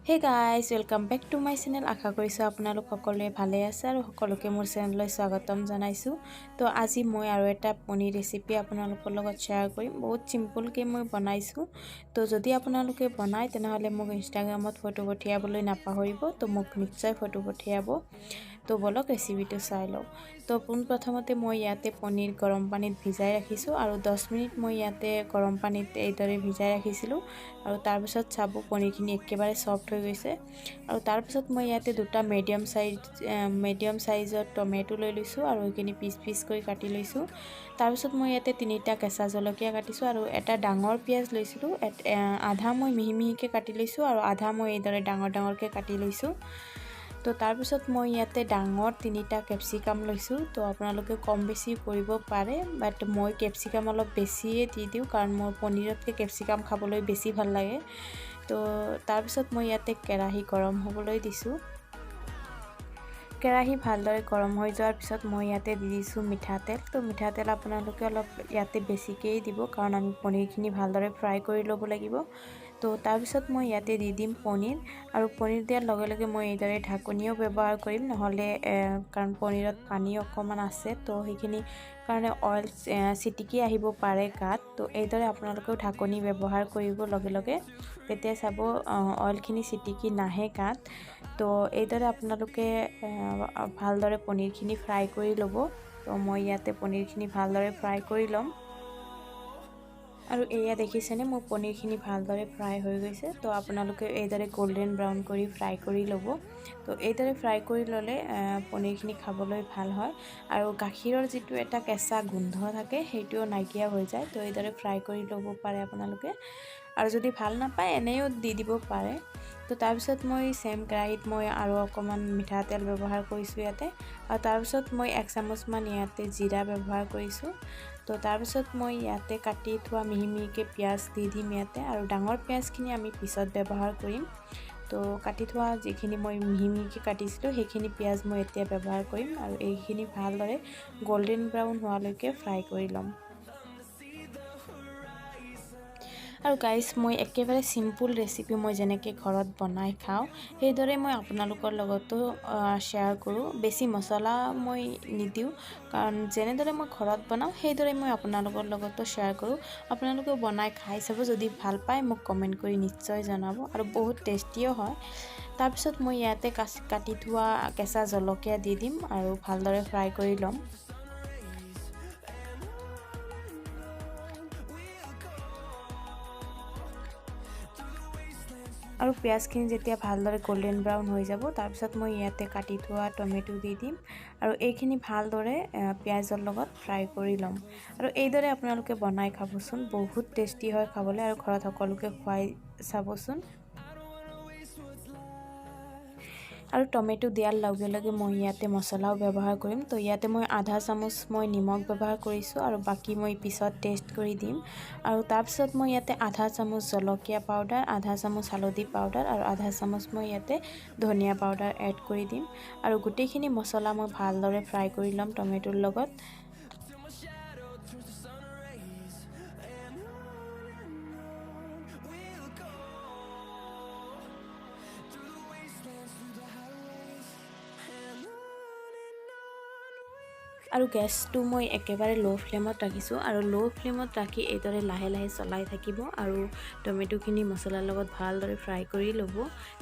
হে guys welcome back to my channel. আশা কৰিছোঁ আপোনালোক সকলোৱে ভালে আছে আৰু সকলোকে মোৰ চেনেললৈ স্বাগতম জনাইছোঁ। তো আজি মই আৰু এটা পনীৰ ৰেচিপি আপোনালোকৰ লগত শ্বেয়াৰ কৰিম। বহুত চিম্পলকৈ মই বনাইছোঁ। তো যদি আপোনালোকে বনায় তেনেহ'লে মোক ইনষ্টাগ্ৰামত ফটো পঠিয়াবলৈ নাপাহৰিব। তো মোক নিশ্চয় ফটো পঠিয়াব। তো বলক ৰেচিপিটো চাই লওঁ। তো পোনপ্ৰথমতে মই ইয়াতে পনীৰ গৰম পানীত ভিজাই ৰাখিছোঁ আৰু 10 মিনিট মই ইয়াতে গৰম পানীত এইদৰে ভিজাই ৰাখিছিলোঁ। আৰু তাৰপিছত চাব পনীৰখিনি একেবাৰে সফ্ট হৈ গৈছে। আৰু তাৰপিছত মই ইয়াতে দুটা মিডিয়াম সাইজৰ টমেটো লৈ লৈছোঁ আৰু এইখিনি পিচ পিচ কৰি কাটি লৈছোঁ। তাৰপিছত মই ইয়াতে 3টা কেঁচা জলকীয়া কাটিছোঁ আৰু এটা ডাঙৰ পিঁয়াজ লৈছিলোঁ। আধা মই মিহি মিহিকৈ কাটি লৈছোঁ আৰু আধা মই এইদৰে ডাঙৰ ডাঙৰকৈ কাটি লৈছোঁ। তো তাৰপিছত মই ইয়াতে ডাঙৰ 3টা কেপচিকাম লৈছোঁ। তো আপোনালোকে কম বেছি কৰিব পাৰে, বাট মই কেপচিকাম অলপ বেছিয়ে দি দিওঁ কাৰণ মোৰ পনীৰতকৈ কেপচিকাম খাবলৈ বেছি ভাল লাগে। তো তাৰপিছত মই ইয়াতে কেৰাহী গৰম হ'বলৈ দিছোঁ। কেৰাহী ভালদৰে গৰম হৈ যোৱাৰ পিছত মই ইয়াতে দি দিছোঁ মিঠাতেল। তো মিঠাতেল আপোনালোকে অলপ ইয়াতে বেছিকৈয়ে দিব কাৰণ আমি পনীৰখিনি ভালদৰে ফ্ৰাই কৰি ল'ব লাগিব। তো তাৰপিছত মই ইয়াতে দি দিম পনীৰ আৰু পনীৰ দিয়াৰ লগে লগে মই এইদৰে ঢাকনিও ব্যৱহাৰ কৰিম, নহ'লে কাৰণ পনীৰত পানী অকণমান আছে তো সেইখিনি কাৰণে অইল ছিটিকি আহিব পাৰে গাত। তো এইদৰে আপোনালোকেও ঢাকনি ব্যৱহাৰ কৰিব লগে লগে, তেতিয়া চাব অইলখিনি ছিটিকি নাহে গাত। তো এইদৰে আপোনালোকে ভালদৰে পনীৰখিনি ফ্ৰাই কৰি ল'ব। তো মই ইয়াতে পনীৰখিনি ভালদৰে ফ্ৰাই কৰি ল'ম আৰু এয়া দেখিছেনে মোৰ পনীৰখিনি ভালদৰে ফ্ৰাই হৈ গৈছে। তো আপোনালোকে এইদৰে গোল্ডেন ব্ৰাউন কৰি ফ্ৰাই কৰি ল'ব। তো এইদৰে ফ্ৰাই কৰি ল'লে পনীৰখিনি খাবলৈ ভাল হয় আৰু গাখীৰৰ যিটো এটা কেঁচা গোন্ধ থাকে সেইটোও নাইকিয়া হৈ যায়। তো এইদৰে ফ্ৰাই কৰি ল'ব পাৰে আপোনালোকে, আৰু যদি ভাল নাপায় এনেও দি দিব পাৰে। তো তাৰপিছত মই চেম কেৰাহীত মই আৰু অকণমান মিঠাতেল ব্যৱহাৰ কৰিছোঁ ইয়াতে, আৰু তাৰপিছত মই 1 চামুচমান ইয়াতে জিৰা ব্যৱহাৰ কৰিছোঁ। তো তাৰপিছত মই ইয়াতে কাটি থোৱা মিহি মিহিকৈ পিঁয়াজ দি দিম ইয়াতে, আৰু ডাঙৰ পিঁয়াজখিনি আমি পিছত ব্যৱহাৰ কৰিম। তো কাটি থোৱা যিখিনি মই মিহি মিহিকৈ কাটিছিলোঁ সেইখিনি পিঁয়াজ মই এতিয়া ব্যৱহাৰ কৰিম আৰু এইখিনি ভালদৰে গোল্ডেন ব্ৰাউন হোৱালৈকে ফ্ৰাই কৰি ল'ম। আৰু গাইজ মই একেবাৰে চিম্পুল ৰেচিপি মই যেনেকৈ ঘৰত বনাই খাওঁ সেইদৰে মই আপোনালোকৰ লগতো শ্বেয়াৰ কৰোঁ। বেছি মছলা মই নিদিওঁ কাৰণ যেনেদৰে মই ঘৰত বনাওঁ সেইদৰে মই আপোনালোকৰ লগতো শ্বেয়াৰ কৰোঁ। আপোনালোকেও বনাই খাই চাব, যদি ভাল পায় মোক কমেণ্ট কৰি নিশ্চয় জনাব, আৰু বহুত টেষ্টিও হয়। তাৰপিছত মই ইয়াতে কাটি থোৱা কেঁচা জলকীয়া দি দিম আৰু ভালদৰে ফ্ৰাই কৰি ল'ম। আৰু পিঁয়াজখিনি যেতিয়া ভালদৰে গোল্ডেন ব্ৰাউন হৈ যাব তাৰপিছত মই ইয়াতে কাটি থোৱা টমেটো দি দিম আৰু এইখিনি ভালদৰে পিঁয়াজৰ লগত ফ্ৰাই কৰি ল'ম। আৰু এইদৰে আপোনালোকে বনাই খাবচোন, বহুত টেষ্টি হয় খাবলৈ, আৰু ঘৰত সকলোকে খুৱাই চাবচোন। আৰু টমেটো দিয়াৰ লগে লগে মই ইয়াতে মছলাও ব্যৱহাৰ কৰিম। তো ইয়াতে মই আধা চামুচ মই নিমখ ব্যৱহাৰ কৰিছোঁ আৰু বাকী মই পিছত টেষ্ট কৰি দিম। আৰু তাৰপিছত মই ইয়াতে আধা চামুচ জলকীয়া পাউডাৰ, আধা চামুচ হালধি পাউডাৰ আৰু আধা চামুচ মই ইয়াতে ধনিয়া পাউডাৰ এড কৰি দিম। আৰু গোটেইখিনি মছলা মই ভালদৰে ফ্ৰাই কৰি ল'ম টমেটোৰ লগত। আৰু গেছটো মই একেবাৰে ল' ফ্লেমত ৰাখিছোঁ, আৰু ল' ফ্লেমত ৰাখি এইদৰে লাহে লাহে চলাই থাকিব আৰু টমেটোখিনি মছলাৰ লগত ভালদৰে ফ্ৰাই কৰি ল'ব।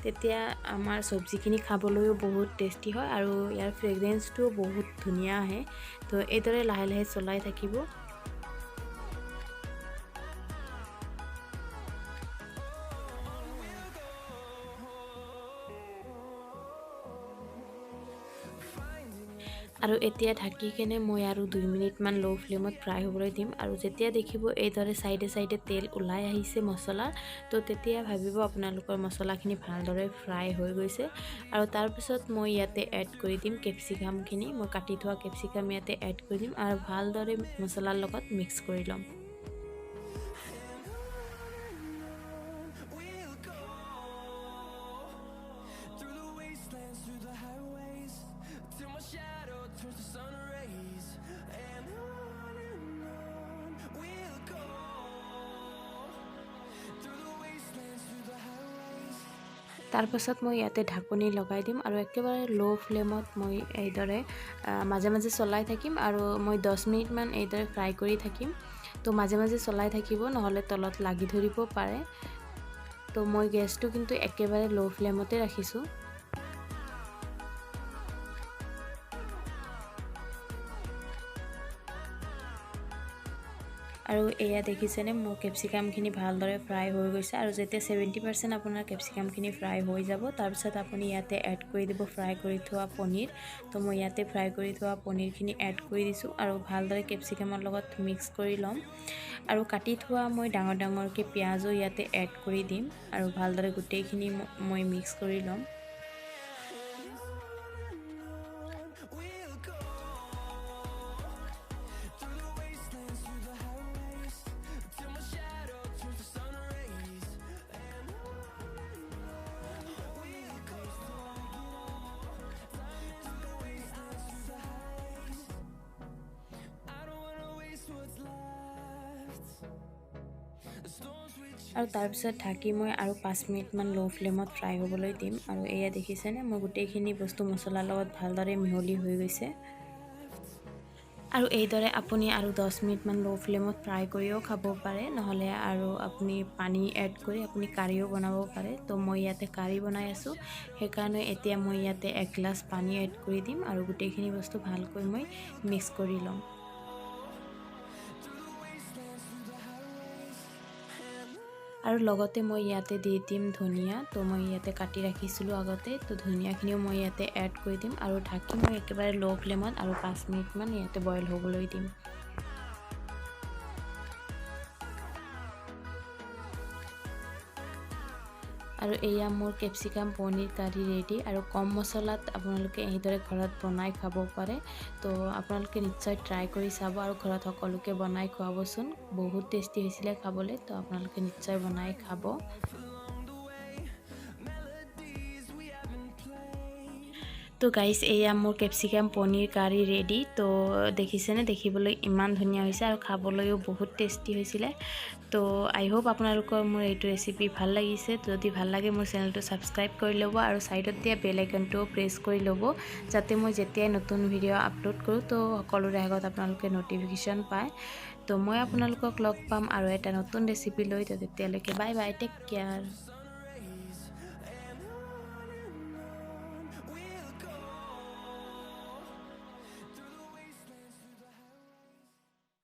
তেতিয়া আমাৰ চব্জিখিনি খাবলৈও বহুত টেষ্টি হয় আৰু ইয়াৰ ফ্ৰেগ্ৰেঞ্চটোও বহুত ধুনীয়া আহে। তো এইদৰে লাহে লাহে চলাই থাকিব। আৰু এতিয়া ঢাকি কেনে মই আৰু 2 মিনিটমান ল' ফ্লেমত ফ্ৰাই হ'বলৈ দিম। আৰু যেতিয়া দেখিব এইদৰে চাইডে চাইডে তেল ওলাই আহিছে মছলা, তো তেতিয়া ভাবিব আপোনালোকৰ মছলাখিনি ভালদৰে ফ্ৰাই হৈ গৈছে। আৰু তাৰপিছত মই ইয়াতে এড কৰি দিম কেপচিকামখিনি, মই কাটি থোৱা কেপচিকাম ইয়াতে এড কৰি দিম আৰু ভালদৰে মছলাৰ লগত মিক্স কৰি ল'ম। তাৰ পাছত মই ইয়াতে ঢাকনি লগাই দিম আৰু একেবাৰে লো ফ্লেমত মই এইদৰে মাজে মাজে চলাই থাকিম আৰু মই 10 মিনিটমান এইদৰে ফ্ৰাই কৰি থাকিম। তো মাজে মাজে চলাই থাকিব, নহ'লে তলত লাগি ধৰিব পাৰে। তো মই গেছটো কিন্তু একেবাৰে লো ফ্লেমতে ৰাখিছোঁ। আৰু এয়া দেখিছেনে মোৰ কেপচিকামখিনি ভালদৰে ফ্ৰাই হৈ গৈছে। আৰু যেতিয়া 70% আপোনাৰ কেপচিকামখিনি ফ্ৰাই হৈ যাব, তাৰপিছত আপুনি ইয়াতে এড কৰি দিব ফ্ৰাই কৰি থোৱা পনীৰ। তো মই ইয়াতে ফ্ৰাই কৰি থোৱা পনীৰখিনি এড কৰি দিছোঁ আৰু ভালদৰে কেপচিকামৰ লগত মিক্স কৰি ল'ম। আৰু কাটি থোৱা মই ডাঙৰ ডাঙৰকৈ পিঁয়াজো ইয়াতে এড কৰি দিম আৰু ভালদৰে গোটেইখিনি মই মিক্স কৰি ল'ম। আৰু তাৰপিছত ঢাকি মই আৰু 5 মিনিটমান লো ফ্লেমত ফ্ৰাই হ'বলৈ দিম। আৰু এয়া দেখিছেনে মোৰ গোটেইখিনি বস্তু মছলাৰ লগত ভালদৰে মিহলি হৈ গৈছে। আৰু এইদৰে আপুনি আৰু 10 মিনিটমান লো ফ্লেমত ফ্ৰাই কৰিও খাব পাৰে, নহ'লে আৰু আপুনি পানী এড কৰি আপুনি কাৰিও বনাব পাৰে। তো মই ইয়াতে কাৰি বনাই আছোঁ, সেইকাৰণে এতিয়া মই ইয়াতে 1 গ্লাছ পানী এড কৰি দিম আৰু গোটেইখিনি বস্তু ভালকৈ মই মিক্স কৰি ল'ম। আৰু লগতে মই ইয়াতে দি দিম ধনিয়া। তো মই ইয়াতে কাটি ৰাখিছিলোঁ আগতে, তো ধনিয়াখিনিও মই ইয়াতে এড কৰি দিম আৰু ঢাকি মই একেবাৰে লো ফ্লেমত আৰু 5 মিনিটমান ইয়াতে বইল হ'বলৈ দিম। আৰু এয়া মোৰ কেপচিকাম পনীৰ কাৰী ৰেডি। আৰু কম মছলাত আপোনালোকে এইদৰে ঘৰত বনাই খাব পাৰে। তো আপোনালোকে নিশ্চয় ট্ৰাই কৰি চাব আৰু ঘৰত সকলোকে বনাই খুৱাবচোন। বহুত টেষ্টি হৈছিলে খাবলৈ, তো আপোনালোকে নিশ্চয় বনাই খাব। তো গাইজ এয়া মোৰ কেপচিকাম পনীৰ কাৰী ৰেডি। তো দেখিছেনে, দেখিবলৈ ইমান ধুনীয়া হৈছে আৰু খাবলৈও বহুত টেষ্টি হৈছিলে। তো আই হোপ আপোনালোকৰ মোৰ এইটো ৰেচিপি ভাল লাগিছে। যদি ভাল লাগে মোৰ চেনেলটো ছাবস্ক্ৰাইব কৰি ল'ব আৰু ছাইডত দিয়া বেল আইকনটোও প্ৰেছ কৰি ল'ব, যাতে মই যেতিয়াই নতুন ভিডিঅ' আপলোড কৰোঁ তো সকলোৰে আগত আপোনালোকে ন'টিফিকেশ্যন পায়। তো মই আপোনালোকক লগ পাম আৰু এটা নতুন ৰেচিপি লৈ। তো তেতিয়ালৈকে বাই বাই, টেক কেয়াৰ।